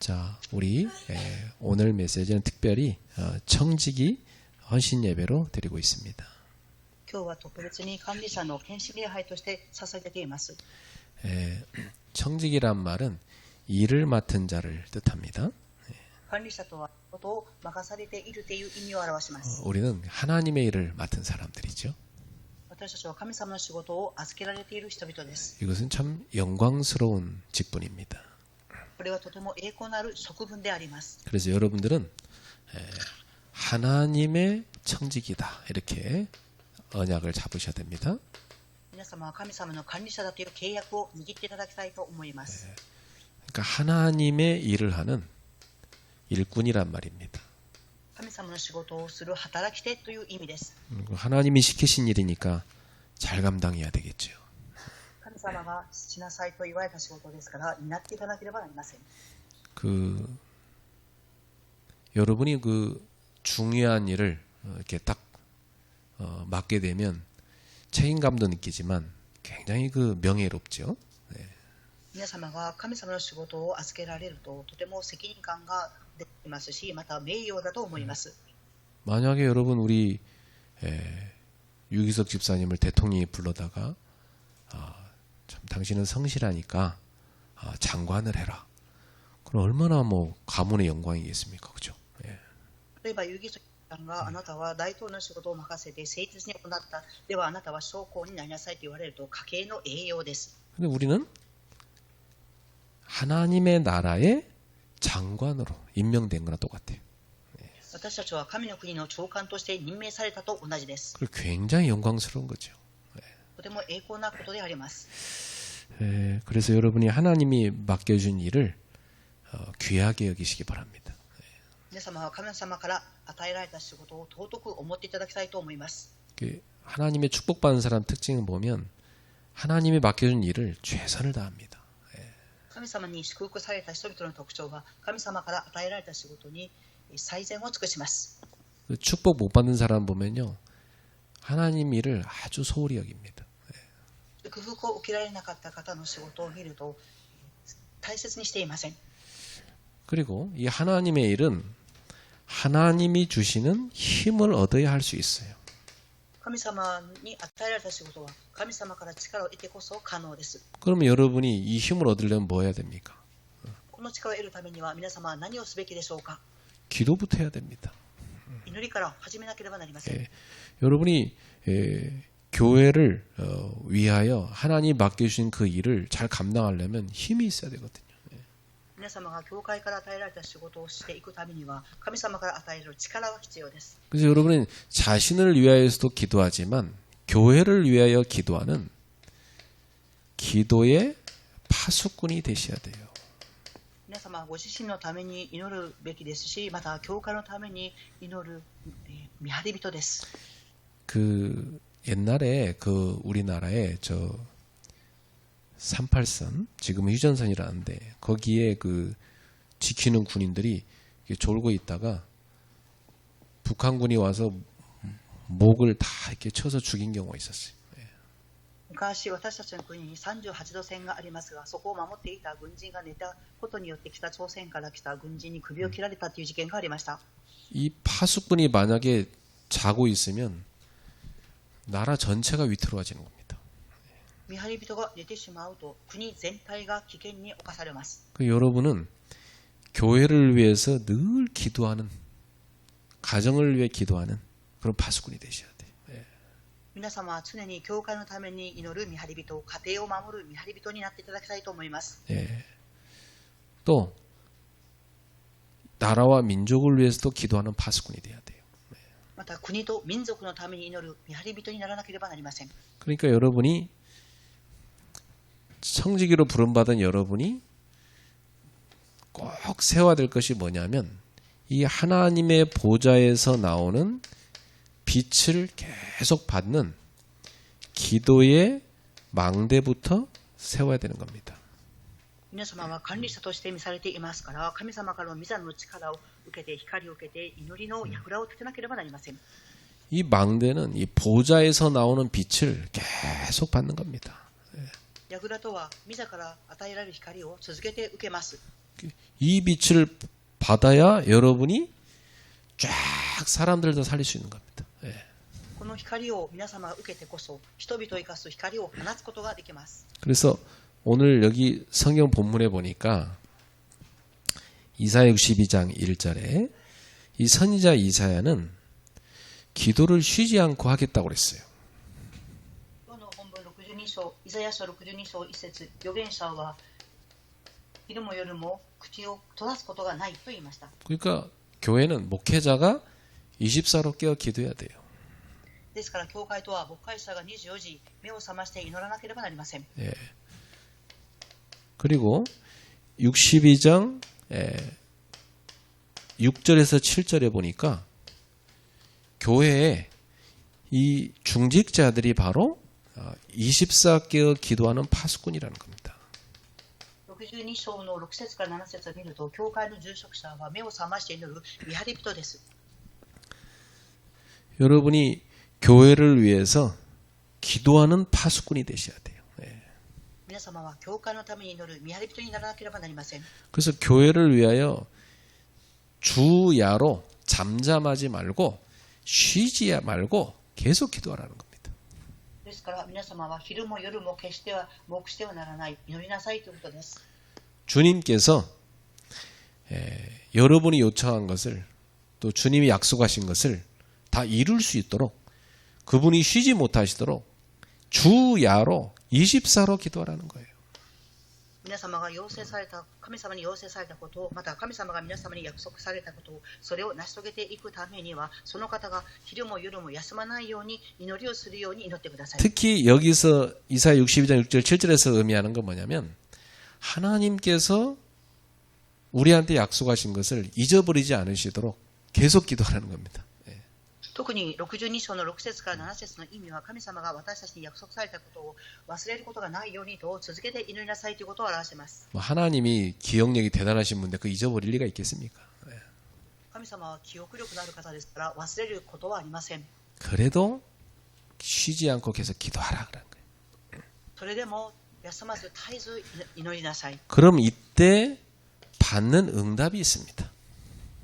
자, 우리 오늘 메시지는 특별히 청지기 헌신 예배로 드리고 있습니다. 今日は特別に管理者の献身礼拝として捧げています。 청지기란 말은 일을 맡은 자를 뜻합니다. 管理者とはことを任されているという意味を表します。 우리는 하나님의 일을 맡은 사람들이죠. 私たちは神様の仕事を預けられている人々です。 이것은 참 영광스러운 직분입니다. これはとても栄光のある職分であります。 그래서 여러분들은 하나님의 청지기다 이렇게 언약을 잡으셔야 됩니다. 皆様は神様の管理者だという契約を握っていただきたいと思います。 그러니까 하나님의 일을 하는 일꾼이란 말입니다. 神様の仕事をする働き手という意味です。 하나님이 시키신 일이니까 잘 감당해야 되겠죠. 神様がしなさいと言われた仕事ですから担っていかなければなりません。 여러분이 중요한 일을 이렇게 딱 맡게 되면 책임감도 느끼지만 굉장히 명예롭죠. 네. 皆様が神様の仕事を預けられるととても責任感が出てきますし、また名誉だと思います。 만약에 여러분 우리 유기석 집사님을 대통령이 불러다가 참 당신은 성실하니까 장관을 해라. 그럼 얼마나 가문의 영광이겠습니까, 그죠? 예. 例えば遊戯組さんがあなたは大統領の仕事を任せて誠実に行った。ではあなたは将校になりなさいと言われると家計の栄養です。 근데 우리는 하나님의 나라의 장관으로 임명된 거랑 똑같아요. 私たちは神の国の長官として任命されたと同じです。 그리고 굉장히 영광스러운 거죠. とても栄光なことであります。 그래서 여러분이 하나님이 맡겨준 일을 귀하게 여기시기 바랍니다. 皆様は神様から与えられた仕事を尊く思っていただきたいと思います。 하나님의 축복받은 사람 특징을 보면 하나님이 맡겨준 일을 최선을 다합니다. 神様に祝福された人々の特徴は神様から与えられた仕事に最善を尽くします。 축복 못 받는 사람 보면요, 하나님 일을 아주 소홀히 여깁니다. 祝福を受けられなかった方の仕事を見ると大切にしていません。 그리고 이 하나님의 일은 하나님이 주시는 힘을 얻어야 할 수 있어요. 神様に与えられた仕事は神様から力を得てこそ可能です。 그러면 여러분이 이 힘을 얻으려면 뭐 해야 됩니까? この力を得るためには皆様は何をすべきでしょうか。 기도부터 해야 됩니다. 祈りから始めなければなりません。 여러분이 교회를 위하여 하나님이 맡겨주신 그 일을 잘 감당하려면 힘이 있어야 되거든요. 皆様が教会から与えられた仕事をしていくためには神様から与える力が必要です。 그래서 여러분은 자신을 위하여서도 기도하지만 교회를 위하여 기도하는 기도의 파수꾼이 되셔야 돼요. 皆様はご自身のために祈るべきですし、また教会のために祈る見張り人です。 옛날에 우리나라에 38선, 지금은 휴전선이라는데 거기에 지키는 군인들이 졸고 있다가 북한군이 와서 목을 다 이렇게 쳐서 죽인 경우가 있었어요. 昔私たちの国に38度線がありますが、そこを守っていた軍人が寝たことによって北朝鮮から来た軍人に首を切られたという事件がありました。 이 파수꾼이 만약에 자고 있으면 나라 전체가 위태로워지는 겁니다. 見張り人が寝てしまうと国全体が危険に侵されます。 여러분은 교회를 위해서 늘 기도하는, 가정을 위해 기도하는 그런 파수꾼이 되셔야 돼요. 皆様は常に教会のために祈る見張り人、家庭を守る見張り人になっていただきたいと思います。 또 나라와 민족을 위해서도 기도하는 파수꾼이 돼야 돼요. また国と民族のために祈る見張り人にならなければなりません。 그러니까 여러분이 청지기로 부름받은 여러분이 꼭 세워야 될 것이 뭐냐면 이 하나님의 보좌에서 나오는 빛을 계속 받는 기도의 망대부터 세워야 되는 겁니다. 皆様は管理者として召されていますから、神様からの御座の力を受けて、光を受けて、祈りの櫓を立てなければなりません。 이 망대는 이 보좌에서 나오는 빛을 계속 받는 겁니다. 櫓とは御座から与えられる光を続けて受けます。이 빛을 받아야 여러분이 쫙 사람들을 다 살릴 수 있는 겁니다. 예. この光を皆様が受けてこそ人々を生かす光を放つことができます。 그래서 오늘 여기 성경 본문에 보니까 이사야 62장 1절에 이 선지자 이사야는 기도를 쉬지 않고 하겠다고 그랬어요. 今日の本文62章、イザヤ書62章1節、預言者は昼も夜も口を閉ざすことがないと言いました。 그러니까 교회는 목회자가 24로 깨어 기도해야 돼요. ですから教会とは牧会者が24時目を覚まして祈らなければなりません。 예. 그리고 62장 6절에서 7절에 보니까 교회에 이 중직자들이 바로 24개월 기도하는 파수꾼이라는 겁니다. 62章の6節から7節を見ると、教会の住職者は目を覚まして祈る見張り人です。 여러분이 교회를 위해서 기도하는 파수꾼이 되셔야 돼요. 예. 皆様は教会のために祈る見張り人にならなければなりません。 그래서 교회를 위하여 주야로 잠잠하지 말고 쉬지 말고 계속 기도하라는 겁니다. ですから皆様は昼も夜も決しては黙してはならない、祈りなさいということです。 주님께서 여러분이 요청한 것을 또 주님이 약속하신 것을 다 이룰 수 있도록 그분이 쉬지 못하시도록 주야로 24로 기도하라는 거예요. 皆様が要請された、神様に要請されたことを、また神様が皆様に約束されたことを、それを成し遂げていくためには、その方が昼も夜も休まないように祈りをするように祈ってください。 특히 여기서 이사야 62장 6절 7절에서 의미하는 건 뭐냐면 하나님께서 우리한테 약속하신 것을 잊어버리지 않으시도록 계속 기도하라는 겁니다. 特に62章の6節から7節の意味は、神様が私たちに約束されたことを忘れることがないようにと続けて祈りなさいということを表します。 하나님이 기억력이 대단하신 분인데 그 잊어버릴 리가 있겠습니까? 神様は記憶力のある方ですから忘れることはありません。 그래도 쉬지 않고 계속 기도하라 그런 거예요. それでも休まず絶えず祈りなさい。 그럼 이때 받는 응답이 있습니다.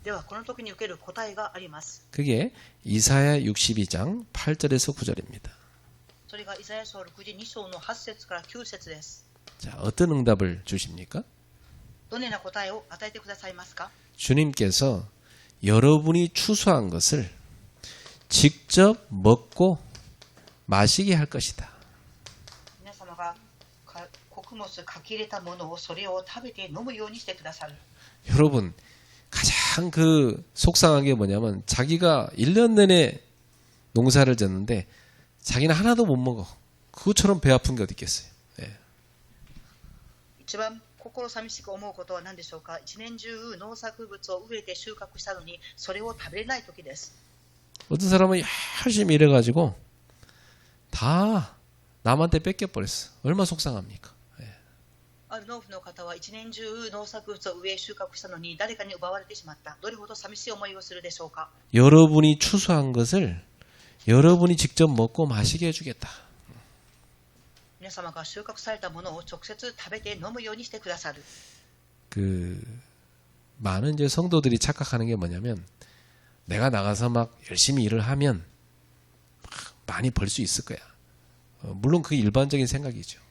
ではこの時に受ける答えがあります。 그게 이사야 62장 8절에서 9절입니다. それがイザヤ書62章の8節から9節です。 자, 어떤 응답을 주십니까? どのような答えを与えてくださいますか？ 주님께서 여러분이 추수한 것을 직접 먹고 마시게 할 것이다. 皆様が穀物書き入れたものをそれを食べて飲むようにしてくださる。 여러분 가장 그 속상한 게 뭐냐면 자기가 1년 내내 농사를 졌는데 자기는 하나도 못 먹어. 그것처럼 배 아픈 게 어디 있겠어요. 예. 一番心寂しく思うことは何でしょうか？一年中農作物を植えて収穫したのにそれを食べれない時です。 어떤 사람은 열심히 일해가지고 다 남한테 뺏겨버렸어. 얼마나 속상합니까? ある農夫の方は一年中農作物を植え収穫したのに誰かに奪われてしまった。どれほど寂しい思いをするでしょうか？ 여러분이 추수한 것을 여러분이 직접 먹고 마시게 해주겠다. 皆様が収穫されたものを直接食べて飲むようにしてくださる。 많은 이제 성도들이 착각하는 게 뭐냐면 내가 나가서 막 열심히 일을 하면 많이 벌 수 있을 거야. 물론 그게 일반적인 생각이죠.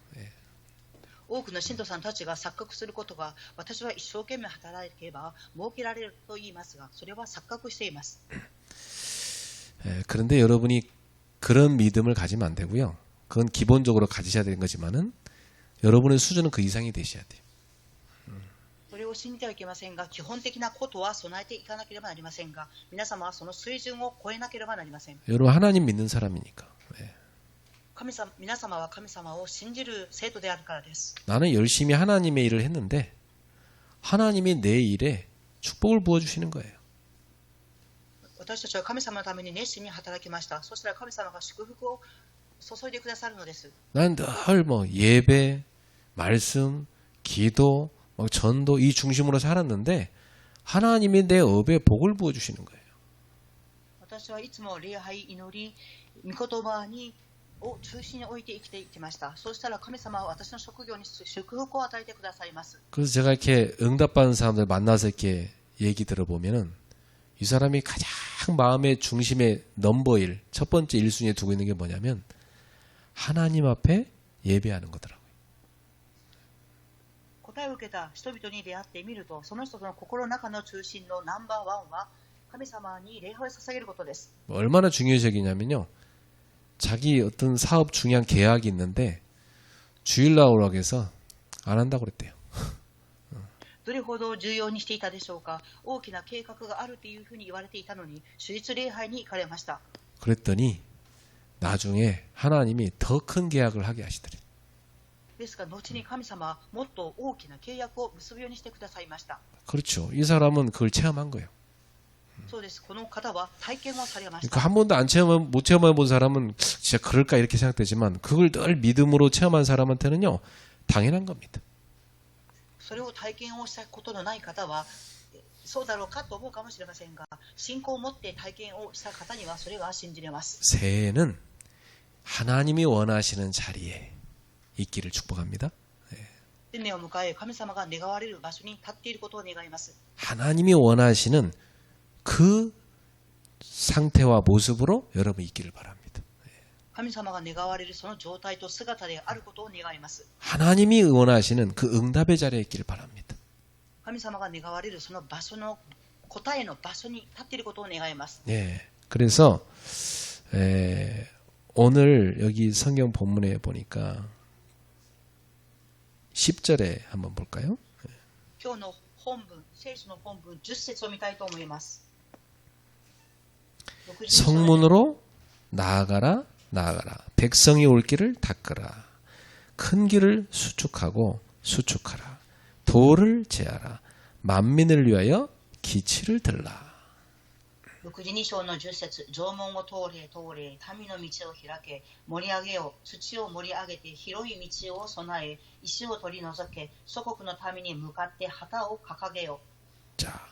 多くの信徒さんたちが錯覚することが、私は一生懸命働けば儲けられると言いますが、それは錯覚しています。 그런데 여러분이 그런 믿음을 가지면 안 되고요. 그건 기본적으로 가지셔야 되는 거지만은 여러분의 수준은 그 이상이 되셔야 돼요. それを信じてはいけませんが、基本的なことは備えていかなければなりませんが、皆様はその水準を超えなければなりません。 여러분 하나님 믿는 사람이니까.皆様は神様を信じる生徒であるからです。 나는 열심히 하나님의 일을 했는데 하나님이 내 일에 축복을 부어주시는 거예요. 私たちは神様のために熱心に働きました。そしたら神様が祝福を注いでくださるのです。 난 늘 예배, 말씀, 기도, 전도 이 중심으로 살았는데 하나님이 내 업에 복을 부어주시는 거예요. 私はいつも礼拝、祈り、御言葉にを中心に置いて生きていきました。そうしたら神様は私の職業に祝福を与えてくださいます。 그래서 제가 이렇게 응답받은 사람들 만나서 이렇게 얘기 들어보면은 이 사람이 가장 마음의 중심에 넘버 1, 첫 번째 1순위에 두고 있는 게 뭐냐면 하나님 앞에 예배하는 거더라고요. 答えを受けた人々に出会ってみると、その人の心の中の中心のナンバーワンは神様に礼拝を捧げることです。 얼마나 중요시하냐면요. 자기 어떤 사업 중요한 계약이 있는데 주일 나오라고 해서 안 한다고 그랬대요. どれほど重要にしていたでしょうか。大きな計画があるというふうに言われていたのに、主日礼拝に行かれました。 그랬더니 나중에 하나님이 더 큰 계약을 하게 하시더래. ですが後に神様はもっと大きな契約を結ぶようにしてくださいました。 그렇죠. 이 사람은 그걸 체험한 거예요. そうです。この方は体験をされまし 그러니까 た。 한 번도 못 체험해 본 사람은 진짜 그럴까 이렇게 생각되지만 그걸 늘 믿음으로 체험한 사람한테는요 당연한 겁니다. それを体験をしたことのない方はそうだろうかと思うかもしれませんが、信仰を持って体験をした方にはそれは信じれます。 새해는 하나님이 원하시는 자리에 있기를 축복합니다. 新年を迎え、神様が願われる場所に立っていることを願います。 하나님이 원하시는 그 상태와 모습으로 여러분 있기를 바랍니다. 神様が願われるその状態と姿であることを願います。 하나님이 원하시는 그 응답의 자리에 있기를 바랍니다. 神様が願われるその場所の答えの場所に立っていることを願います。 예. 그래서 오늘 여기 성경 본문에 보니까 10절에 한번 볼까요? 今日の本文、聖書の本文10節を見たいと思います。 성문으로 나아가라 나아가라 백성이 올 길을 닦으라 큰 길을 수축하고 수축하라 도를 제하라 만민을 위하여 기치를 들라. 62章の10節、城門を通れ通れ、民の道を開け、盛り上げよ、土を盛り上げて広い道を備え、石を取り除け、祖国の民に向かって旗を掲げよ。 자,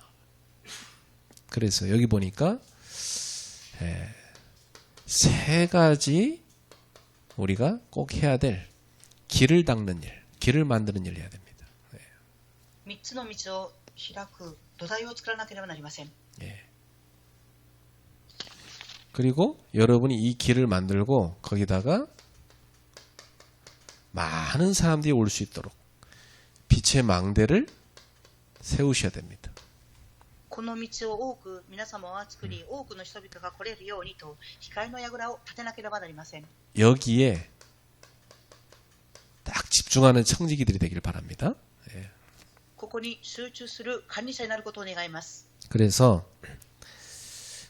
그래서 여기 보니까 세 가지 우리가 꼭 해야 될 길을 닦는 일, 길을 만드는 일을 해야 됩니다. 3つの道を開く土台を作らなければなりません。 예. 그리고 여러분이 이 길을 만들고 거기다가 많은 사람들이 올 수 있도록 빛의 망대를 세우셔야 됩니다. この道を多く皆様は作り、多くの人々が来れるようにと光の櫓を立てなければなりません。 여기에 딱 집중하는 청지기들이 되길 바랍니다. 예. ここに集中する管理者になることを願います。 그래서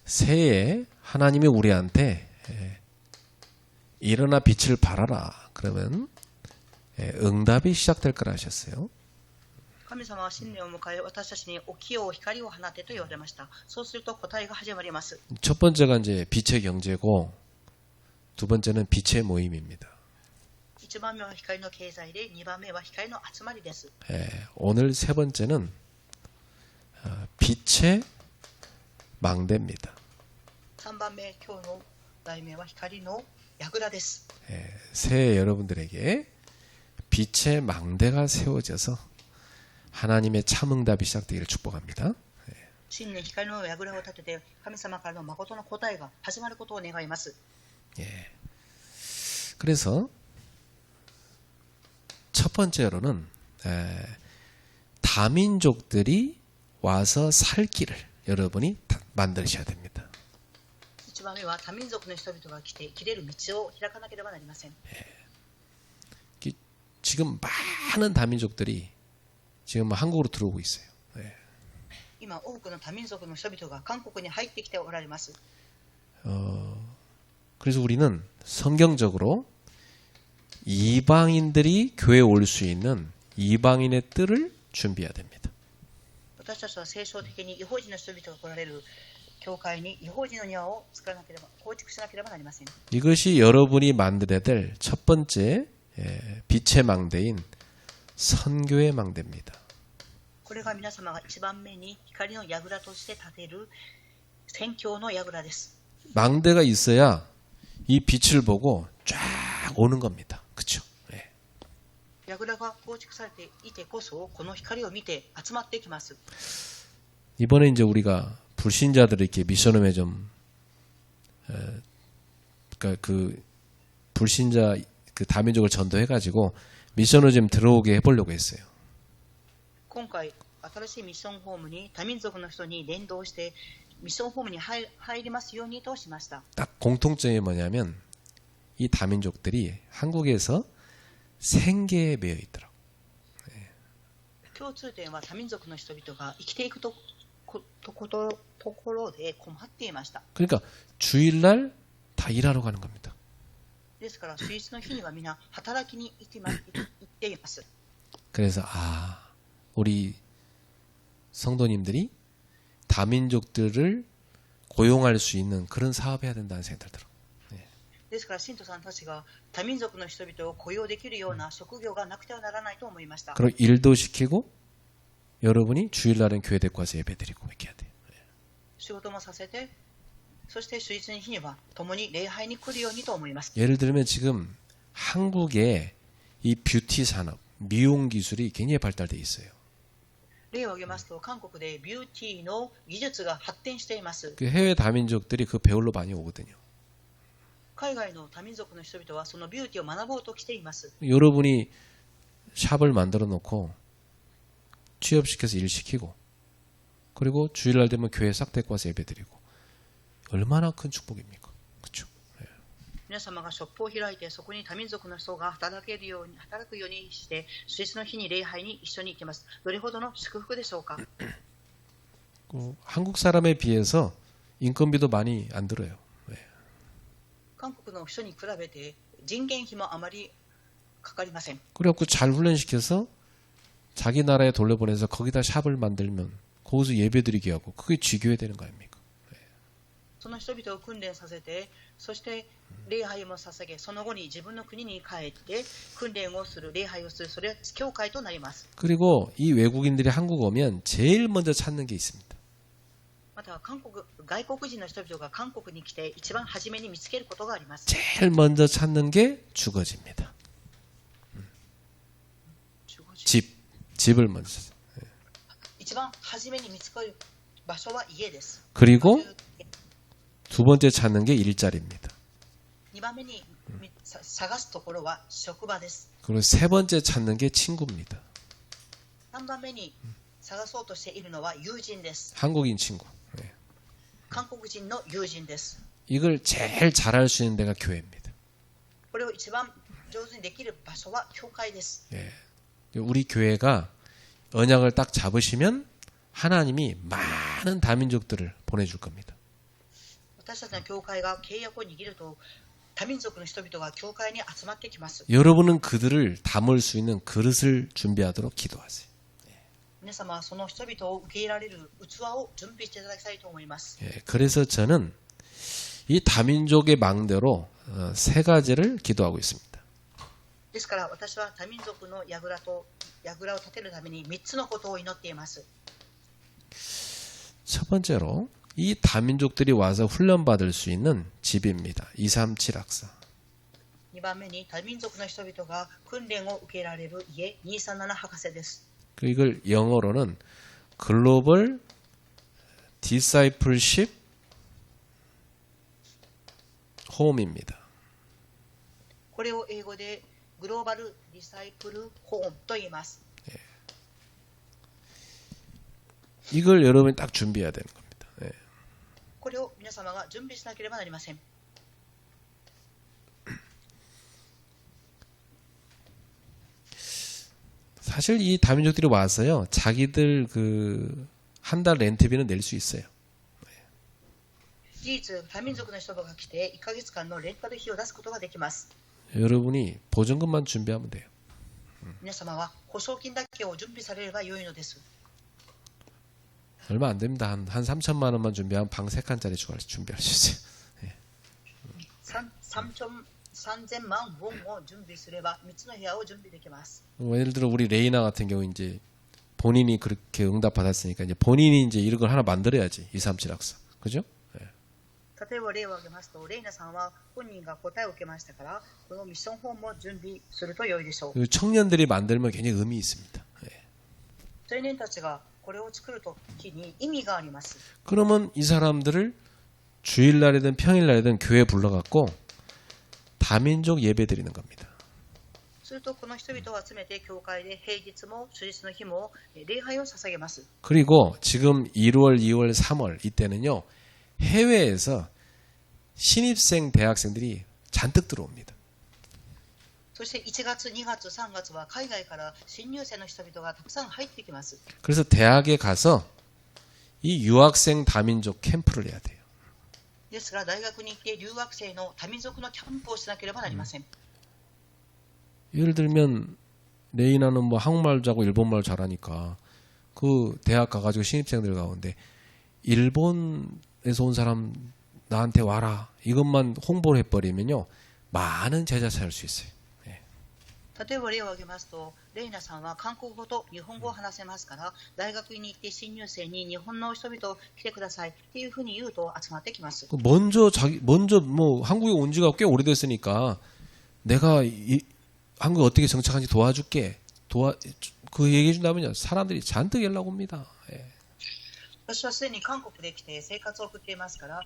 새해에 하나님이 우리한테 일어나 빛을 발하라 그러면 응답이 시작될 거라 하셨어요. 神様は新年を迎え、私たちに起きよう、光を放てと言われました。そうすると答えが始まります。 첫 번째가 이제 빛의 경제고 두 번째는 빛의 모임입니다. 1番目は光の経済で、2番目は光の集まりです。 오늘 세 번째는 빛의 망대입니다. 3番目、今日の題名は光の櫓です。 새해 여러분들에게 빛의 망대가 세워져서 하나님의 참 응답이 시작되기를 축복합니다. 新年光の櫓を立てて、神様からの誠の答えが始まることを願います。 그래서 첫 번째로는 다민족들이 와서 살 길을 여러분이 만드셔야 됩니다. 1番目は多民族の人々が来て生きれる道を開かなければなりません。 지금 많은 다민족들이 지금 한국으로 들어오고 있어요. 今多くの多民族の人々が韓国に入ってきておられます。 그래서 우리는 성경적으로 이방인들이 교회에 올 수 있는 이방인의 뜰을 준비해야 됩니다. 私たちは聖書的に違法人の人々が来られる教会に違法人の庭を作らなければ、構築しなければなりません。 이것이 여러분이 만들어야 될 첫 번째 빛의 망대인 선교의 망대입니다. これが皆様が1番目に光の櫓として立てる宣教の櫓です。 망대가 있어야 이 빛을 보고 쫙 오는 겁니다. 그렇죠? 예. 櫓が構築されていてこそこの光を見て集まってきます。 이번에 이제 우리가 불신자들을 이렇게 미션홈에 좀 그러니까 그 불신자 그 다민족을 전도해가지고 미션을 좀 들어오게 해보려고 했어요. 今回新しいミッションホームに多民族の人に連動してミッションホームに入りますようにとしました。 딱 공통점이 뭐냐면 이 다민족들이 한국에서 생계에 매여 있더라고. 共通点は多民族の人々が生きていくところで困っていました。 그러니까 주일날 다 일하러 가는 겁니다. ですから主日の日には皆働きに行っています。 그래서 우리 성도님들이 다민족들을 고용할 수 있는 그런 사업해야 된다는 생각이 들더라고요. ですから信徒さんたちが多民族の人々を雇用できるような職業がなくてはならないと思いました。 그리고 일도 시키고 여러분이 주일날은 교회 데리고 와서 예배드리고 이렇게 해야 돼요. 仕事もさせて、そして主日の日には共に礼拝に来るようにと思います。 예를 들면 지금 한국의 이 뷰티 산업, 미용 기술이 굉장히 발달돼 있어요. 例を挙げますと、韓国でビューティーの技術が発展しています。 그 해외 다민족들이 그 배우러 많이 오거든요. 海外の多民族の人々はそのビューティーを学ぼうと来ています。 여러분이 샵을 만들어 놓고 취업시켜서 일 시키고 그리고 주일날 되면 교회 싹 데리고 와서 예배드리고 얼마나 큰 축복입니까? 그렇죠? 皆様がショップを開いてそこに多民族の人が働くようにして主日の日に礼拝に一緒に行きます。どれほどの祝福でしょうか。 한국 사람에 비해서 인건비도 많이 안 들어요. 韓国の人に比べて人件費もあまりかかりません。 그래갖고 잘 훈련시켜서 자기 나라에 돌려보내서 거기다 샵을 만들면 거기서 예배드리게 하고 그게 지교회 되는 거 아닙니까? その人々を訓練させて、そして礼拝も捧げ、その後に自分の国に帰って訓練をする、礼拝をする、それは教会となります。 그리고 이 외국인들이 한국 오면 제일 먼저 찾는 게 있습니다. また外国人の人々が韓国に来て一番初めに見つけることがあります。 제일 먼저 찾는 게 주거지입니다. 집을 먼저 찾아요. 一番初めに見つかる場所は家です。 그리고 두 번째 찾는 게 일자리입니다. 2番目に探すところは職場です。 그리고 세 번째 찾는 게 친구입니다. 3番目に探そうとしているのは友人です。 한국인 친구. 韓国人の友人です。 이걸 제일 잘할 수 있는 데가 교회입니다. これを一番上手にできる場所は教会です。 우리 교회가 언약을 딱 잡으시면 하나님이 많은 다민족들을 보내줄 겁니다. 私たちの教会が契約を握ると多民族の人々が教会に集まってきます。 여러분은 그들을 담을 수 있는 그릇을 준비하도록 기도하세요. 皆様はその人々を受け入れられる器を準備していただきたいと思います。 그래서 저는 이 다민족의 망대로 세 가지를 기도하고 있습니다. ですから私は多民族の櫓を立てるために3つのことを祈っています。 첫 번째로 이 다민족들이 와서 훈련받을 수 있는 집입니다. 237 학사. 2番目に多民族の人々が訓練を受けられる家237博士です。 이걸 영어로는 글로벌 디사이플십 홈입니다. これを英語でグローバルディサイプルホームと言います。 이걸 여러분이 딱 준비해야 되는 겁니다. これを皆様が準備しなければなりません。 사실 이 다민족들이 와서요, 자기들 그 한 달 렌트비는 낼 수 있어요. 事実、多民族の人が来て1ヶ月間のレンタル費を出すことができます。 여러분이 보증금만 준비하면 돼요. 皆様は保証金だけを準備されれば良いのです。 얼마 안 됩니다. 한 3천만 원만 준비하면 방 3칸짜리 준비할 수 있어요. 3000万ウォンを準備すれば3つの部屋を準備できます。 예를 들어 우리 레이나 같은 경우 이제 본인이 그렇게 응답 받았으니까 이제 본인이 이제 이런 걸 하나 만들어야지. 237 학사. 그죠? 例えば例を挙げますと、レイナさんは本人が答えを受けましたから、このミッション本も準備すると良いでしょう。 그 청년들이 만들면 굉장히 의미 있습니다. 예. 青年たちがこれを作るときに意味があります。 그러면 이 사람들을 주일날이든 평일날이든 교회 불러갖고 다민족 예배 드리는 겁니다. するとこの人々を集めて教会で平日も主日の日も礼拝を捧げます。 그리고 지금 1월, 2월, 3월 이때는요. 해외에서 신입생 대학생들이 잔뜩 들어옵니다. そして1月、2月、3月は海外から新入生の人々がたくさん入ってきます。 그래서 대학에 가서 이 유학생 다민족 캠프를 해야 돼요. ですから大学に行って留学生の多民族のキャンプをしなければなりません。 예를 들면 레이나는 뭐 한국말 잘하고 일본말 잘하니까 그 대학 가가지고 신입생들 가운데 일본에서 온 사람 나한테 와라 이것만 홍보를 해버리면요 많은 제자 찾을 수 있어요. 例えば例を挙げますと、レイナさんは韓国語と日本語を話せますから、大学に行って新入生に日本の人々来てくださいっていうふうに言うと集まってきます。 먼저 뭐 한국에 온 지가 꽤 오래됐으니까 내가 한국에 어떻게 정착한지 도와줄게. 그 얘기해 준다면요 사람들이 잔뜩 연락 옵니다. 예. 私はすでに韓国で来て生活を送っていますから、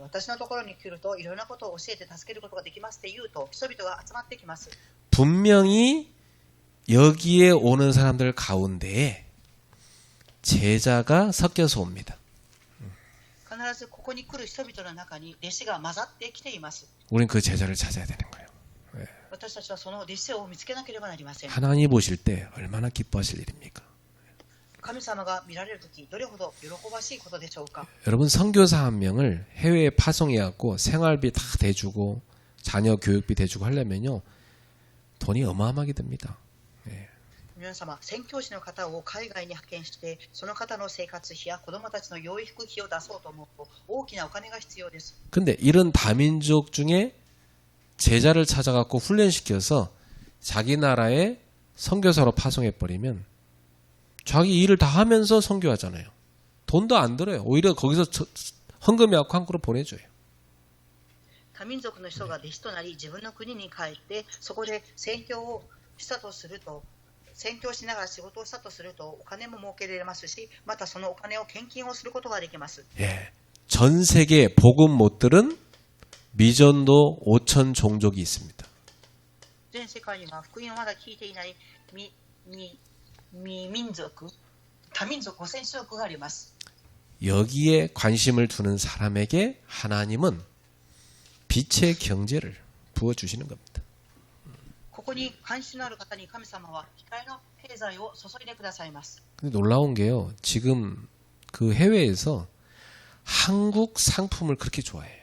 私のところに来るといろんなことを教えて助けることができますって言うと人々が集まってきます。 분명히 여기에 오는 사람들 가운데에 제자가 섞여서 옵니다. 必ずここに来る人々の中に弟子が混ざってきています。 우린 그 제자를 찾아야 되는 거예요. 私たちはその弟子を見つけなければなりません。 하나님 보실 때 얼마나 기뻐하실 일입니까? 神様が見られるときどれほど喜ばしいことでしょうか。 여러분 선교사 한 명을 해외에 파송해갖고 생활비 다 대주고 자녀 교육비 대주고 하려면요 돈이 어마어마하게 듭니다. 皆様、宣教師の方を海外に派遣して、その方の生活費や子供たちの養育費を出そうと思うと大きなお金が必要です。 근데 이런 다민족 중에 제자를 찾아갖고 훈련시켜서 자기 나라에 선교사로 파송해버리면 자기 일을 다 하면서 선교하잖아요. 돈도 안 들어요. 오히려 거기서 헌금해갖고 한국으로 보내줘요. 多民族の人が弟子となり、自分の国に帰って、そこで宣教をしたとすると、宣教しながら仕事をしたとすると、お金も儲けられますし、またそのお金を献金をすることができます。 예, 전 세계 복음 못 들은 미전도 5천 종족이 있습니다. 全世界には福音をまだ聞いていない民族、多民族5000種族があります。 여기에 관심을 두는 사람에게 하나님은 빛의 경제를 부어주시는 겁니다. ここに関心のある方に神様は光の経済を注いでくださいます。 근데 놀라운 게요. 지금 그 해외에서 한국 상품을 그렇게 좋아해요.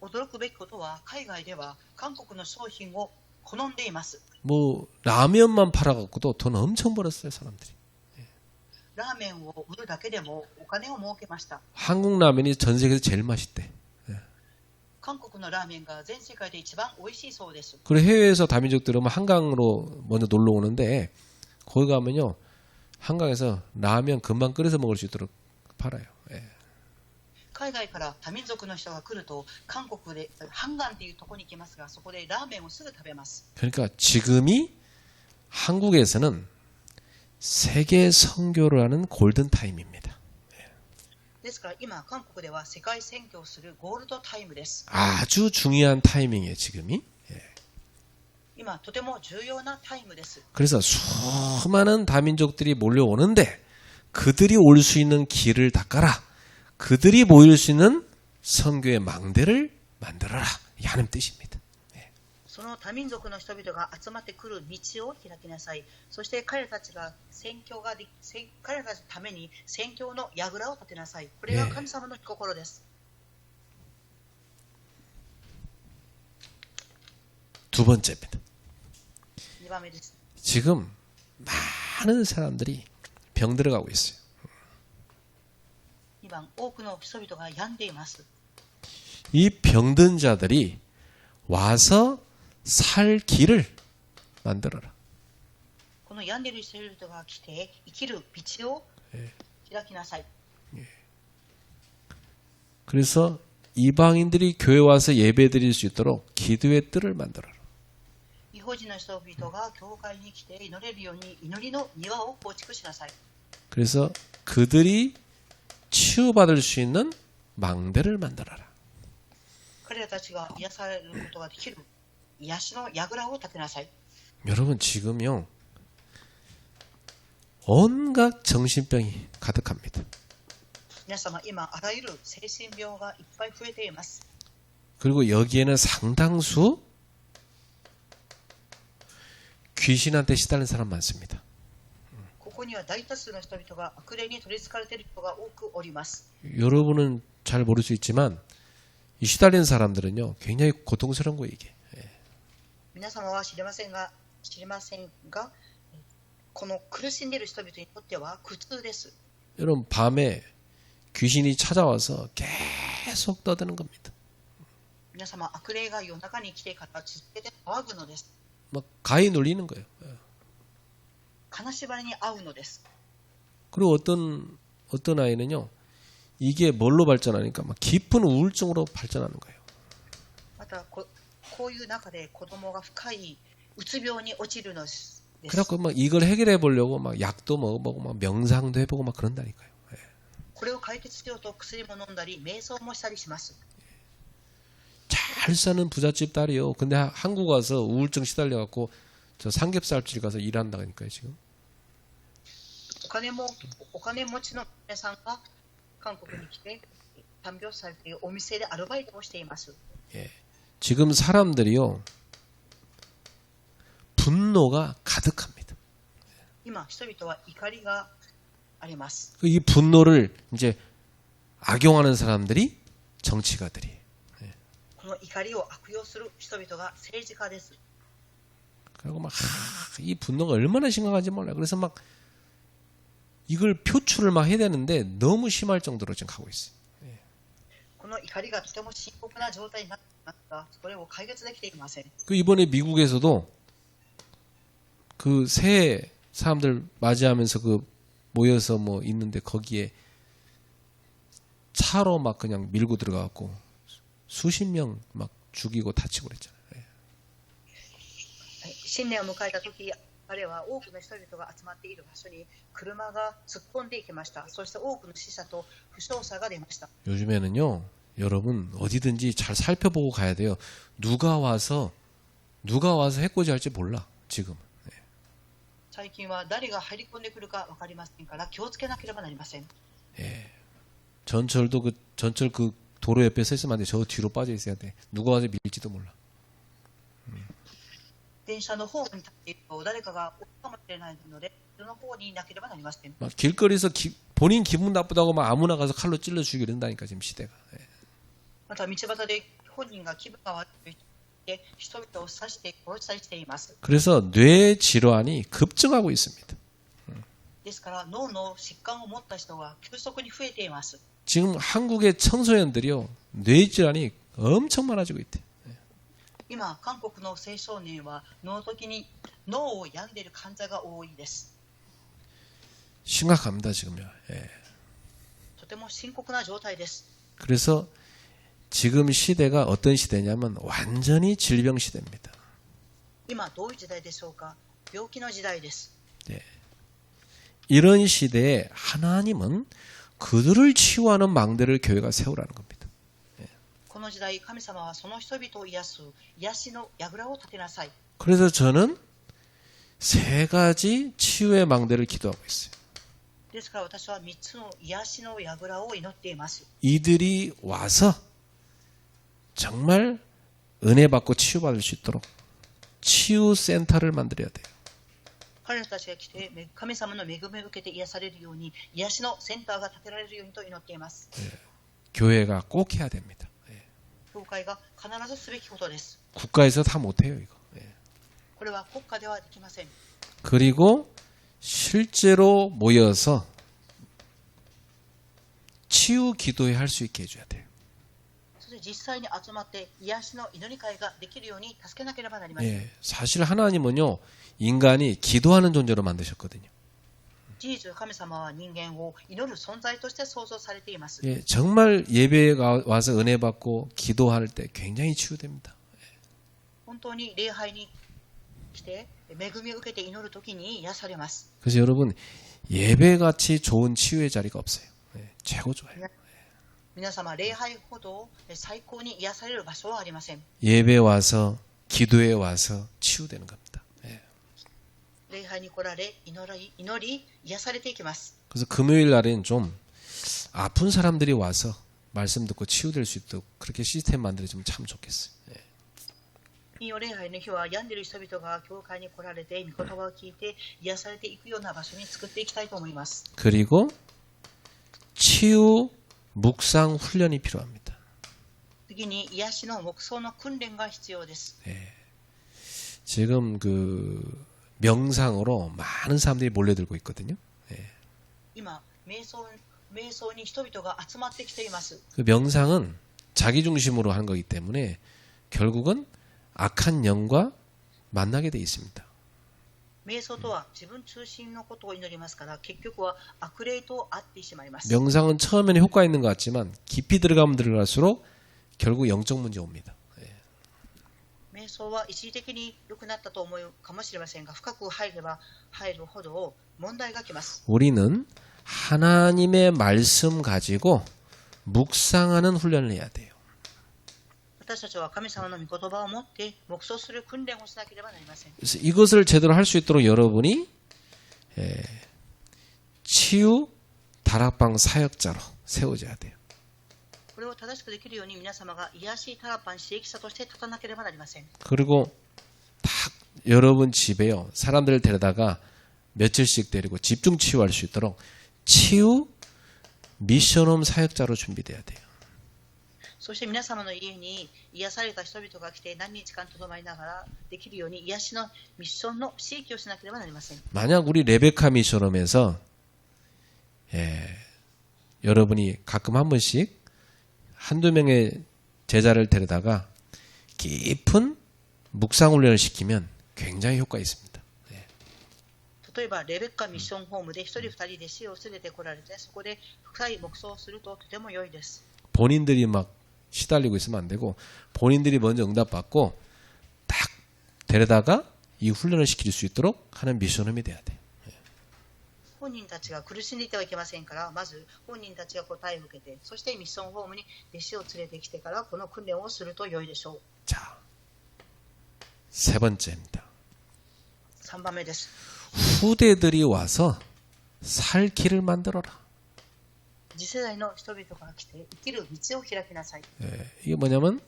驚くべきことは、海外では韓国の商品を好んでいます。 뭐 라면만 팔아갖고도 돈 엄청 벌었어요 사람들이. ラーメンを売るだけでもお金を儲けました。 한국 라면이 전 세계에서 제일 맛있대. 韓国のラーメンが全世界で一番美味しいそうです。 그리고 해외에서 다민족들은 오면 한강으로 먼저 놀러 오는데 거기 가면요 한강에서 라면 금방 끓여서 먹을 수 있도록 팔아요. 예. 海外から多民族の人が来ると、韓国でハンガンっていうところに行きますが、そこでラーメンをすぐ食べます。 그러니까 지금이 한국에서는 세계 선교를 하는 골든 타임입니다. ですから今、韓国では世界宣教をするゴールドタイムです。 아주 중요한 타이밍이에요 지금이. 今、とても重要なタイムです。 그래서 수많은 다민족들이 몰려오는데 그들이 올 수 있는 길을 닦아라. 그들이 모일 수 있는 선교의 망대를 만들어라. 이 하나님 뜻입니다. その多民族の人々が集まってくる道を開きなさい。そして彼らたちが彼らたちのために宣教の櫓を立てなさい。これが神様の御心です。 두 번째입니다. 2番目です。 지금 많은 사람들이 병들어가고 있어요. 2番、多くの人々が病んでいます。 이 병든 자들이 와서 살 길을 만들어라. この病んでいる人々が来て生きる道を開きなさい。 그래서 이방인들이 교회 와서 예배 드릴 수 있도록 기도의 뜰을 만들어라. 違法人の人々が教会に来て祈れるように祈りの庭を構築しなさい。 그래서 그들이 치유받을 수 있는 망대를 만들어라. 彼らたちが癒されることができる癒しの櫓を建てなさい。 여러분 지금요 온갖 정신병이 가득합니다. 皆様、今あらゆる精神病がいっぱい増えています。 그리고 여기에는 상당수 귀신한테 시달린 사람 많습니다. ここには大多数の人々が悪霊に取り憑かれている人が多くおります。 여러분은 잘 모를 수 있지만 이 시달린 사람들은요 굉장히 고통스러운 거예요 이게. 皆様は知りませんが、この苦しんでいる人々にとっては苦痛です。 여러분 밤에 귀신이 찾아와서 계속 떠드는 겁니다. 皆様、悪霊が夜中に来てから続けて騒ぐのです。 막 가히 놀리는 거예요. 金縛りに遭うのです。 그리고 어떤 아이는요 이게 뭘로 발전하니까 막 깊은 우울증으로 발전하는 거예요. またこういう中で子供が深いうつ病に陥るのです。 그래갖고 막 이걸 해결해 보려고 막 약도 먹어보고 막 명상도 해보고 막 그런다니까요. これを解決しようと薬も飲んだり瞑想もしたりします。 잘 사는 부잣집 딸이요. 근데 한국 와서 우울증 시달려갖고 저 삼겹살집 가서 일한다니까요 지금. お金持ちの皆さんが韓国に来て三拍子というお店でアルバイトをしています。 예. 지금 사람들이요 분노가 가득합니다. 今人々は怒りがあります。 이 분노를 이제 악용하는 사람들이 정치가들이. この怒りを悪用する人々が政治家です。 그리고 막 이 분노가 얼마나 심각한지 몰라요. 그래서 막 이걸 표출을 막 해야 되는데 너무 심할 정도로 지금 가고 있어요. この怒りがとても深刻な状態になっていますが、それを解決できていません。 그 이번에 미국에서도 그 새해 사람들 맞이하면서 그 모여서 뭐 있는데 거기에 차로 막 그냥 밀고 들어가갖고 수십 명 막 죽이고 다치고 그랬잖아요. 新年を迎えた時、彼は多くの人々が集まっている場所に車が突っ込んでいきました。そして多くの死者と負傷者が出ました。 요즘에는요, 여러분 어디든지 잘 살펴보고 가야 돼요. 누가 와서 해코지 할지 몰라 지금. 最近は誰が入り込んでくるか分かりませんから気をつけなければなりません。 전철도 전철 그 도로 옆에 서 있으면 안 돼. 저 뒤로 빠져 있어야 돼. 누가 와서 밀지도 몰라. 電車のホームに立っていると誰かが追うかもしれないので、その方にいなければなりません。 막 길거리에서 본인 기분 나쁘다고 막 아무나 가서 칼로 찔러 죽이려 된다니까 지금 시대가. また道端で本人が気分が悪いと言って人々を刺して殺したりしています。 그래서 뇌 질환이 급증하고 있습니다. ですから脳の疾患を持った人が急速に増えています。 지금 한국의 청소년들이요 뇌 질환이 엄청 많아지고 있대. 今韓国の青少年は脳的に脳を病んでいる患者が多いです。 심각합니다 지금요. とても深刻な状態です。 그래서 지금 시대가 어떤 시대냐면 완전히 질병 시대입니다. 今どういう時代でしょうか。病気の時代です。 이런 시대에 하나님은 그들을 치유하는 망대를 교회가 세우라는 겁니다. この時代、神様はその人々を癒す癒しの櫓を建てなさい。 그래서 저는 세 가지 치유의 망대를 기도하고 있어요. ですから私は3つの癒しの櫓を祈っています。 이들이 와서 정말 은혜 받고 치유받을 수 있도록 치유 센터를 만들어야 돼요. 彼らたちが来て神様の恵みを受けて癒されるように癒しのセンターが建てられるようにと祈っています。 교회가 꼭 해야 됩니다. 教会が必ずすべきことです。 국가에서 다 못해요 이거. これは国家ではできません。 그리고 실제로 모여서 치유 기도회 할 수 있게 해줘야 돼요. そして実際に集まって癒しの祈り会ができるように助けなければなりません。 사실 하나님은요 인간이 기도하는 존재로 만드셨거든요. 事実神様は人間を祈る存在として創造されています。 예, 정말 예배에 와서 은혜 받고 기도할 때 굉장히 치유됩니다. 本当に礼拝に来て恵みを受けて祈るときに癒されます。 그래서 여러분 예배같이 좋은 치유의 자리가 없어요. 예, 최고 좋아요. 皆様、礼拝ほど最高に癒される場所はありません。 예배 와서 기도에 와서 치유되는 겁니다. 예. 礼拝に来られ、祈り、癒されていきます。 그래서 금요일 날엔 좀 아픈 사람들이 와서 말씀 듣고 치유될 수 있도록 그렇게 시스템 만들어주면 참 좋겠어요. 예. 金曜礼拝の日は病んでいる人々が教会に来られて、御言葉を聞いて癒されていくような場所に作っていきたいと思います。 그리고 치유 묵상 훈련이 필요합니다. 次に癒しの黙想の訓練が必要です。 지금 그 명상으로 많은 사람들이 몰려들고 있거든요. 예. 今、瞑想に人々が集まってきています。 그 명상은 자기 중심으로 하는 거기 때문에 결국은 악한 영과 만나게 돼 있습니다. 瞑想とは自分中心のことを祈りますから、結局は悪霊と会ってしまいます。 명상은 처음에는 효과 있는 것 같지만 깊이 들어가면 들어갈수록 결국 영적 문제 옵니다. 瞑想は一時的に良くなったと思うかもしれませんが、深く入れば入るほど問題がきます。 우리는 하나님의 말씀 가지고 묵상하는 훈련을 해야 돼요. 私たちは神様の御言葉を持って黙想する訓練をしなければなりません。 그래서 이것을 제대로 할 수 있도록 여러분이 치유 다락방 사역자로 세워져야 돼요. これを正しくできるように皆様が癒しタラパン刺激者として立たなければなりません。 그리고 딱 여러분 집에요. 사람들을 데려다가 며칠씩 데리고 집중 치유할 수 있도록 치유 미션홈 사역자로 준비돼야 돼요. そして皆様の家に癒された人々が来て何日間とどまりながらできるように癒しのミッションの刺激をしなければなりません。 만약 우리 레베카 미션홈에서 여러분이 가끔 한 번씩 한두 명의 제자를 데려다가 깊은 묵상 훈련을 시키면 굉장히 효과 있습니다. 例えばレベッカミッションホームで一人二人弟子を連れてこられて、そこで深い黙想をするととても良いです。 본인들이 막 시달리고 있으면 안 되고 본인들이 먼저 응답받고 딱 데려다가 이 훈련을 시킬 수 있도록 하는 미션홈이 돼야 돼요. 本人たちが苦しんでいてはいけませんから、まず本人たちが答えを受けて、そしてミッションホームに弟子を連れてきてからこの訓練をすると良いでしょう。 자, 세 번째입니다. 3番目です。 후대들이 와서 살 길을 만들어라. 次世代の人々が来て生きる道を開きなさい。 이게 뭐냐면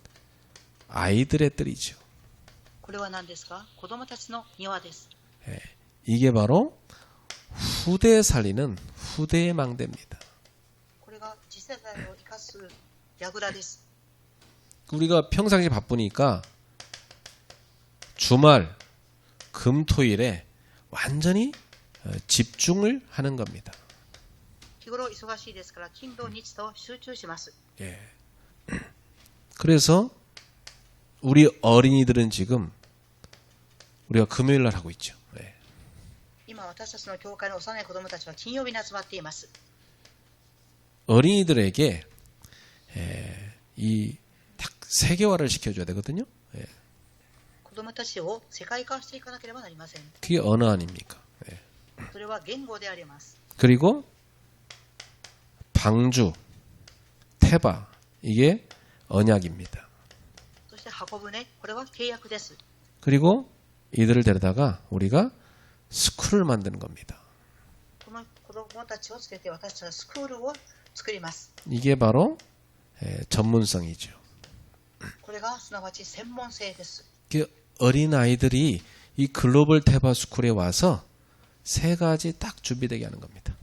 아이들의 뜰이죠. これは何ですか？子供たちの庭です。 이게 바로 후대 살리는 후대의 망대입니다. これが次世代を生かす櫓です。 우리가 평상시 바쁘니까 주말, 금토일에 완전히 집중을 하는 겁니다. 日頃忙しいですから金土日と集中します。 그래서 우리 어린이들은 지금 우리가 금요일 날 하고 있죠. 今私たちの教会の幼い子供たちは金曜日に集まっています。 어린이들에게 이 딱 세계화를 시켜줘야 되거든요. 子供たちを世界化していかなければなりません。 그게 언어 아닙니까? それは言語であります。 그리고 방주, 태바 이게 언약입니다. そして箱舟、これは契約です。 그리고 이들을 데려다가 우리가 스쿨을 만드는 겁니다. この子供たちを連れて私たちはスクールを作ります。 이게 바로 전문성이죠. これがすなわち専門性です。 어린 아이들이 이 글로벌 태바 스쿨에 와서 세 가지 딱 준비되게 하는 겁니다.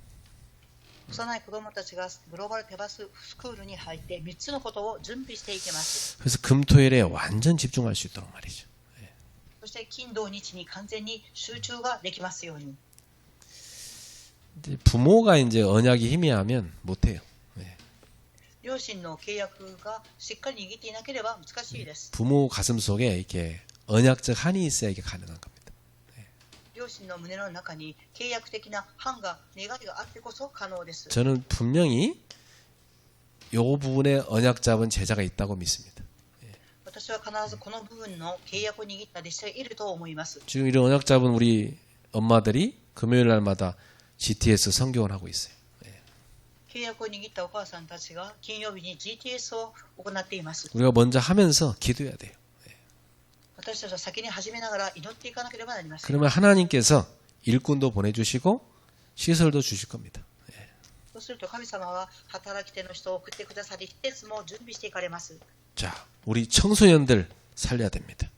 幼い子供たちがグローバルテバススクールに入って3つのことを準備していきます。 그래서 금토일에 완전 집중할 수 있도록 말이죠. そして金土日に完全に集中ができますように。 부모가 이제 언약이 희미하면 못해요. 両親の契約がしっかり握っていなければ難しいです。 부모 가슴 속에 이렇게 언약적 한이 있어야 이게 가능한 겁니다. 両親の胸の中に契約的な範が願いがあってこそ可能です。 저는 분명히 이 부분에 언약 잡은 제자가 있다고 믿습니다. 私は必ずこの部分の契約を握った弟子がいると思います。 지금 이런 언약 잡은 우리 엄마들이 금요일 날마다 GTS 성경을 하고 있어요. 契約を握ったお母さんたちが金曜日に GTS を行っています。 우리가 먼저 하면서 기도해야 돼요. 私たちは先に始めながら祈っていかなければなりません。 그러면 하나님께서 일꾼도 보내주시고 시설도 주실 겁니다. そうすると神様は働き手の人を送ってくださり、施設も準備していかれます。 자, 우리 청소년들 살려야 됩니다.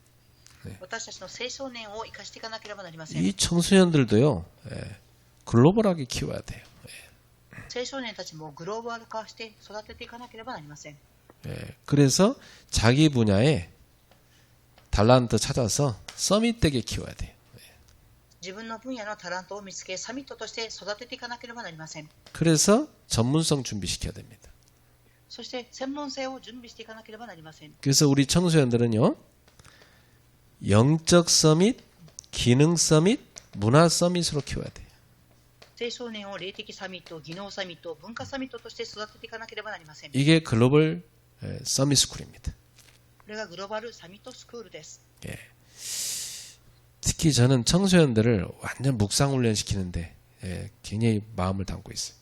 私たちの青少年を生かしていかなければなりません。 이 청소년들도요, 글로벌하게 키워야 돼요. 青少年たちもグローバル化して育てていかなければなりません。 그래서 자기 분야에 달란트 찾아서 서밋되게 키워야 돼요. 自分の分野のタラントを見つけ、サミットとして育てていかなければなりません。 그래서 전문성 준비시켜야 됩니다. そして専門性を準備していかなければなりません。 그래서 우리 청소년들은요, 영적 서밋, 기능 서밋, 문화 서밋으로 키워야 돼요. 青少年を霊的サミット、技能サミット、文化サミットとして育てていかなければなりません。 이게 글로벌 서밋 스쿨입니다. これがグローバルサミットスクールです。 특히 저는 청소년들을 완전 묵상 훈련 시키는데 굉장히 마음을 담고 있어요.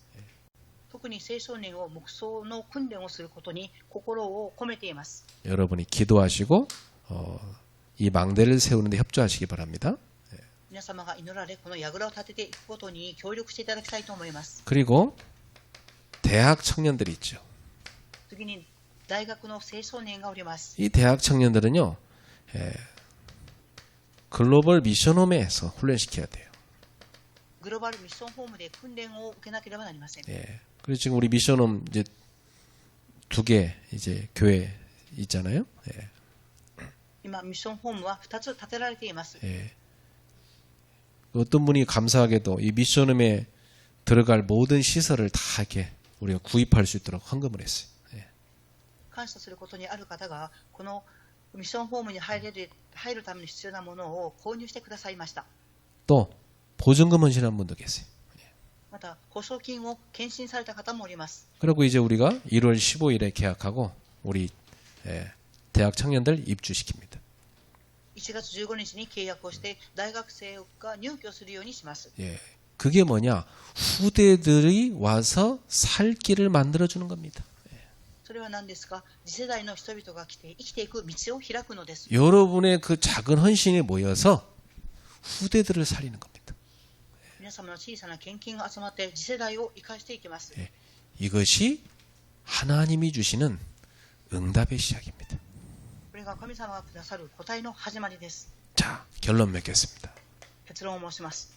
特に青少年を黙想の訓練をすることに心を込めています。 여러분이 기도하시고 이 망대를 세우는데 협조하시기 바랍니다. 皆様が祈られ、この櫓を立てていくことに協力していただきたいと思います。 그리고 대학 청년들이 있죠. 次に大学の青少年がおります。 이 대학 청년들은요, 글로벌 미션홈에서 훈련시켜야 돼요. グローバルミッションホームで訓練を受けなければなりません。 그래서 지금 우리 미션홈 이제 2개 이제 교회 있잖아요. 今ミッションホームは2つ建てられています。 어떤 분이 감사하게도 이 미션홈에 들어갈 모든 시설을 다 이렇게 우리가 구입할 수 있도록 헌금을 했어요. 感謝することにある方がこのミッションホームに入るために必要なものを購入してくださいました。 또 보증금 헌신한 분도 계세요. また保証金を献身された方もおります。 그리고 이제 우리가 1월 15일에 계약하고 우리 대학 청년들 입주시킵니다. 1月15日に契約をして大学生が入居するようにします。 그게 뭐냐? 후대들이 와서 살 길을 만들어주는 겁니다. それは何ですか？次世代の人々が来て生きていく道を開くのです。 여러분의 그 작은 헌신이 모여서 후대들을 살리는 겁니다. 皆様の小さな献金が集まって次世代を生かしていきます。 이것이 하나님이 주시는 응답의 시작입니다. これが神様がくださる答えの始まりです。 자, 결론 맺겠습니다. 結論を申します。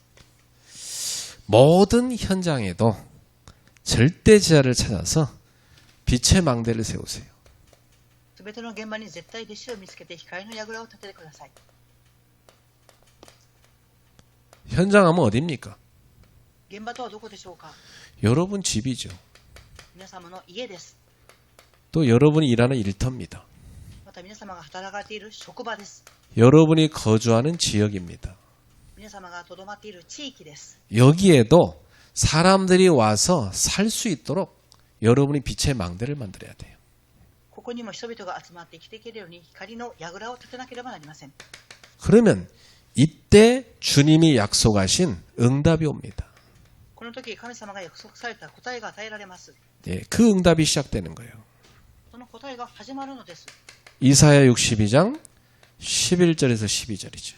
모든 현장에도 절대 제자를 찾아서 빛의 망대를 세우세요. すべての現場に絶対弟子を見つけて光の櫓を立ててください。 현장 하면 어디입니까? 現場とはどこでしょうか？ 여러분 집이죠. 皆様の家です。 또 여러분이 일하는 일터입니다. また皆様が働かれている職場です。 여러분이 거주하는 지역입니다. 皆様がとどまっている地域です。 여기에도 사람들이 와서 살 수 있도록 여러분이 빛의 망대를 만들어야 돼요. ここにも人々が集まって生きていけるように光の櫓を立てなければなりません。 그러면 이때 주님이 약속하신 응답이 옵니다. この時神様が約束された答えが与えられます。 그 응답이 시작되는 거예요. その答えが始まるのです。 이사야 62장 11절에서 12절이죠.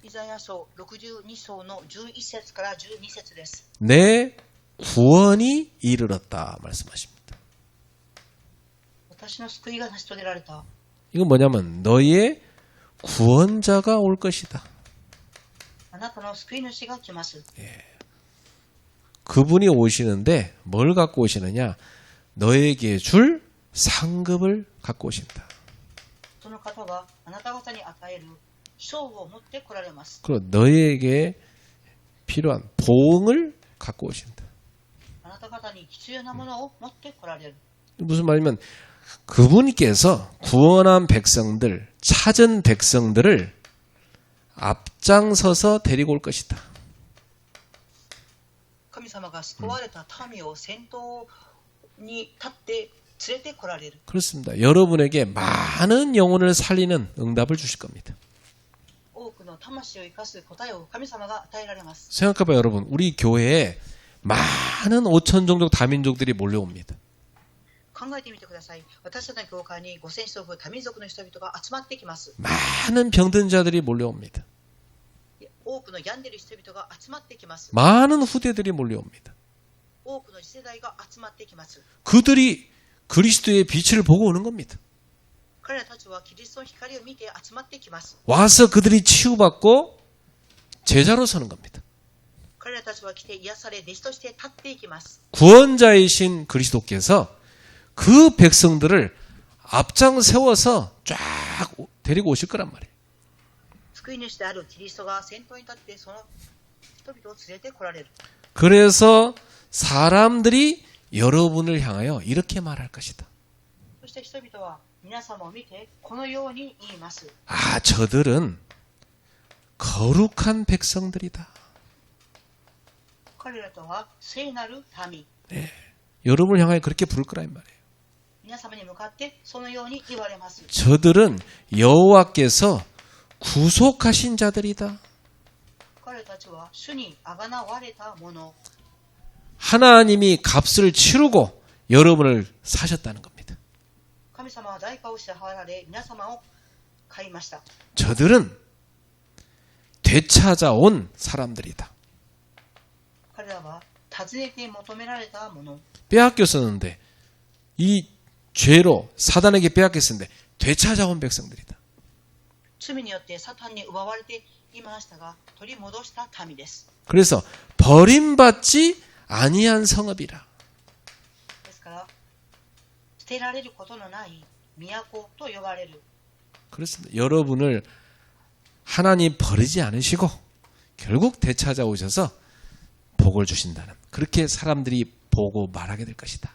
イザヤ書62章の11節から12節です。 내 구원이 이르렀다 말씀하십니다. 私の救いが成し遂げられた。 이건 뭐냐면 너희의 구원자가 올 것이다. あなたの救い主が来ます。 그분이 오시는데 뭘 갖고 오시느냐? 너에게 줄 상급을 갖고 오신다. その方はあなた方に与える賞を持って来られます。 그리고 너에게 필요한 보응을 갖고 오신다. あなた方に必要なものを持って来られる。 무슨 말이면 그분께서 구원한 백성들, 찾은 백성들을 앞장서서 데리고 올 것이다. 神様が救われた民を先頭に立って連れてこられる。 그렇습니다. 여러분에게 많은 영혼을 살리는 응답을 주실 겁니다. 多くの魂を生かす答えを神様が与えられます。 생각해봐요, 여러분. 우리 교회에 많은 5천 종족 다민족들이 몰려옵니다. 考えてみてください。私たちの教会に5000種族、多民族の人々が集まってきます。 많은 병든 자들이 몰려옵니다. 多くの病んでいる人々が集まってきます。 많은 후대들이 몰려옵니다. 多くの次世代が集まってきます。 그들이 그리스도의 빛을 보고 오는 겁니다. 彼らたちはキリストの光を見て集まってきます。 와서 그들이 치유받고 제자로 서는 겁니다. 彼らたちは来て癒され、弟子として立っていきます。 구원자이신 그리스도께서 그 백성들을 앞장 세워서 쫙 데리고 오실 거란 말이에요. 救い主であるキリストが先頭に立ってその人々を連れてこられる。 그래서 사람들이 여러분을 향하여 이렇게 말할 것이다. そして人々は皆様を見てこのように言います。 아, 저들은 거룩한 백성들이다. 彼らとは聖なる民。 여러분을 향하여 그렇게 부를 거란 말이에요. 皆様に向かってそのように言われます。 저들은 여호와께서 구속하신 자들이다. 彼たちは主にあがなわれたもの。 하나님이 값을 치르고 여러분을 사셨다는 겁니다. 神様は代価を支払われ皆様を買いました。 저들은 되찾아온 사람들이다. 彼らは尋ねて求められたもの。 빼앗겼었는데 이 죄로 사단에게 빼앗겼었는데 되찾아온 백성들이다. 罪によってサタンに奪われていましたが取り戻した民です。 그래서 버림받지 아니한 성읍이라. ですから捨てられることのない都と呼ばれる。 그렇습니다. 여러분을 하나님 버리지 않으시고 결국 되찾아오셔서 복을 주신다는 그렇게 사람들이 보고 말하게 될 것이다.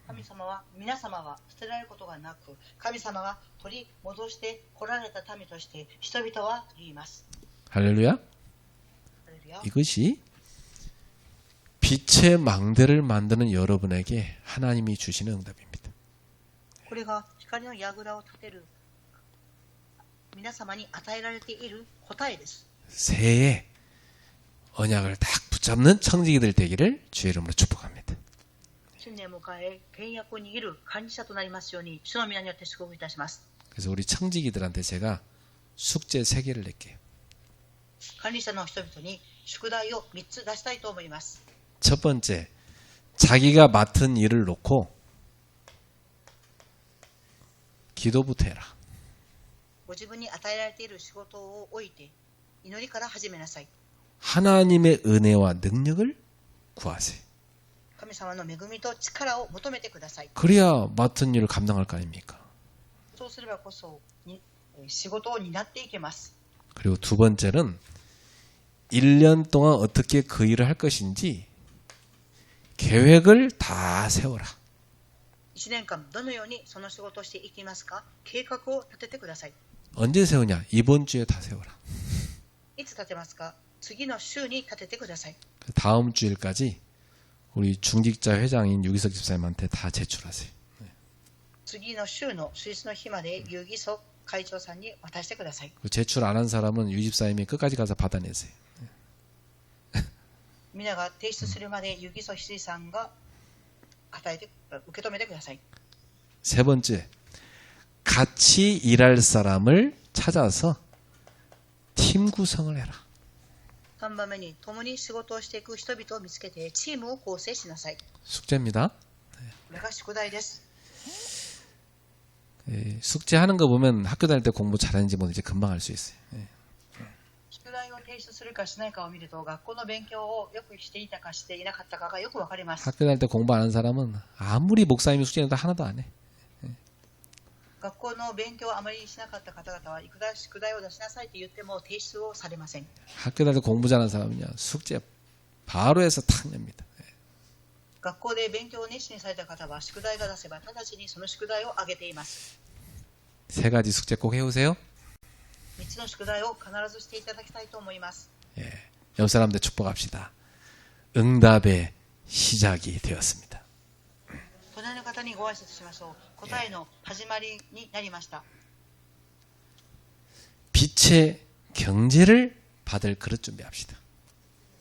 神様は皆様は捨てられることがなく神様が取り戻して来られた民として人々は言います。 할렐루야. ハレルヤ。 이것이 빛의 망대를 만드는 여러분에게 하나님이 주시는 응답입니다. これが光の櫓を立てる皆様に与えられている答えです。 새해 언약을 딱 붙잡는 청지기들 되기를 주의 이름으로 축복합니다. 新年を迎え契約を握る管理者となりますように主の皆によって祝福いたします。 그래서 우리 청지기들한테 제가 숙제 3개를 낼게요. 管理者の人々に宿題を3つ出したいと思います。 첫 번째, 자기가 맡은 일을 놓고 기도부터 해라. ご自分に与えられている仕事を置いて祈りから始めなさい。 하나님의 은혜와 능력을 구하세요. 神様の恵みと力を求めてください。 그래야 맡은 일을 감당할 거 아닙니까? そうすればこそ仕事を担っていけます。 그리고 두 번째는 1년 동안 어떻게 그 일을 할 것인지 계획을 다 세워라. 1年間どのようにその仕事をしていきますか計画を立ててください。 언제 세우냐? 이번 주에 다 세워라. いつ立てますか次の週に立ててください。 다음 주일까지 우리 중직자 회장인 유기석 집사님한테 다 제출하세요. 次の週の手術の日まで遊戯所会長さんに渡してください。 제출 안 한 사람은 유 집사님이 끝까지 가서 받아내세요. 皆が提出するまで遊戯所羊さんが受け止めてください。 세 번째, 같이 일할 사람을 찾아서 팀 구성을 해라. 3番目に共に仕事をしていく人々を見つけてチームを構成しなさい。 숙제입니다. これが宿題です。 숙제하는 거 보면 학교 다닐 때 공부 잘하는지 모르는지 금방 알 수 있어요. 宿題を提出するかしないかを見ると学校の勉強をよくしていたかしていなかったかがよくわかります。 학교 다닐 때 공부 안 하는 사람은 아무리 목사님이 숙제해도 하나도 안 해. 学校の勉強をあまりしなかった方々はいくら宿題を出しなさいと言っても提出をされません。 학교 다닐 때 공부 잘하는 사람은요 숙제 바로 해서 탁 냅니다. 学校で勉強を熱心にされた方は宿題が出せば直ちにその宿題を上げています。 세 가지 숙제 꼭 해오세요. 3つの宿題を必ずしていただきたいと思います。 예, 옆 사람들 축복합시다. 응답의 시작이 되었습니다. 隣の方にご挨拶しましょう。答えの始まりになりました。 빛의 경제를 받을 그릇 준비합시다.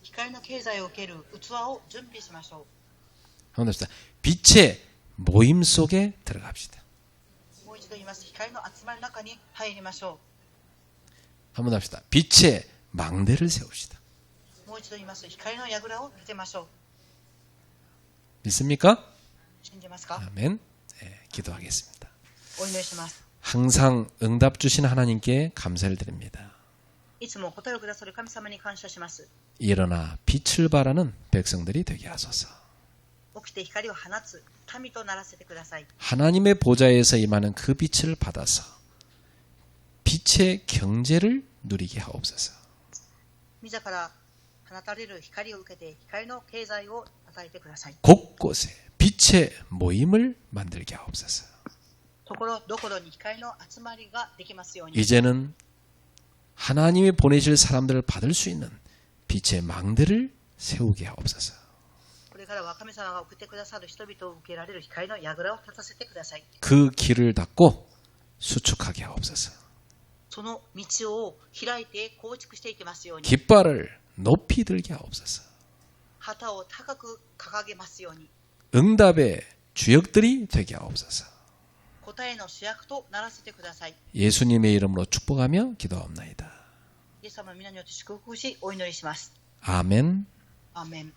光の経済を受ける器を準備しましょ 한번 더 합시다. 빛의 모임 속에 들어갑시다. う。もう一度言います。光の集まりの中に入りましょ 한번 더 합시다. 빛의 망대를 세웁시다. う。もう一度言います。光の櫓を立てましょう。 믿습니까? 信じますか？ 아멘. 예, 기도하겠습니다. お祈りします。 항상 응답 주신 하나님께 감사를 드립니다. いつも答えをくださる神様に感謝します。 일어나 빛을 발하는 백성들이 되게 하소서. 起きて光を放つ民とならせてください。 하나님의 보좌에서 임하는 그 빛을 받아서 빛의 경제를 누리게 하옵소서. 御座から放たれる光を受けて光の経済を与えてください。 곳곳에 빛의 모임을 만들게 하옵소서. ところどころに光の集まりができますように。 이제는 하나님이 보내실 사람들을 받을 수 있는 빛의 망대를 세우게 하옵소서. これからは神様が送ってくださる人々を受けられる光の櫓を立たせてください。 그 길을 닫고 수축하게 하옵소서. その道を開いて構築していきますように。 깃발을 높이 들게 하옵소서. 旗を高く掲げますように。 응답의 주역들이 되게 하옵소서. 答えの主役とならせてください。 예수님의 이름으로 축복하며 기도하옵나이다. イエス様の皆によって祝福しお祈りします。 아멘. アーメン。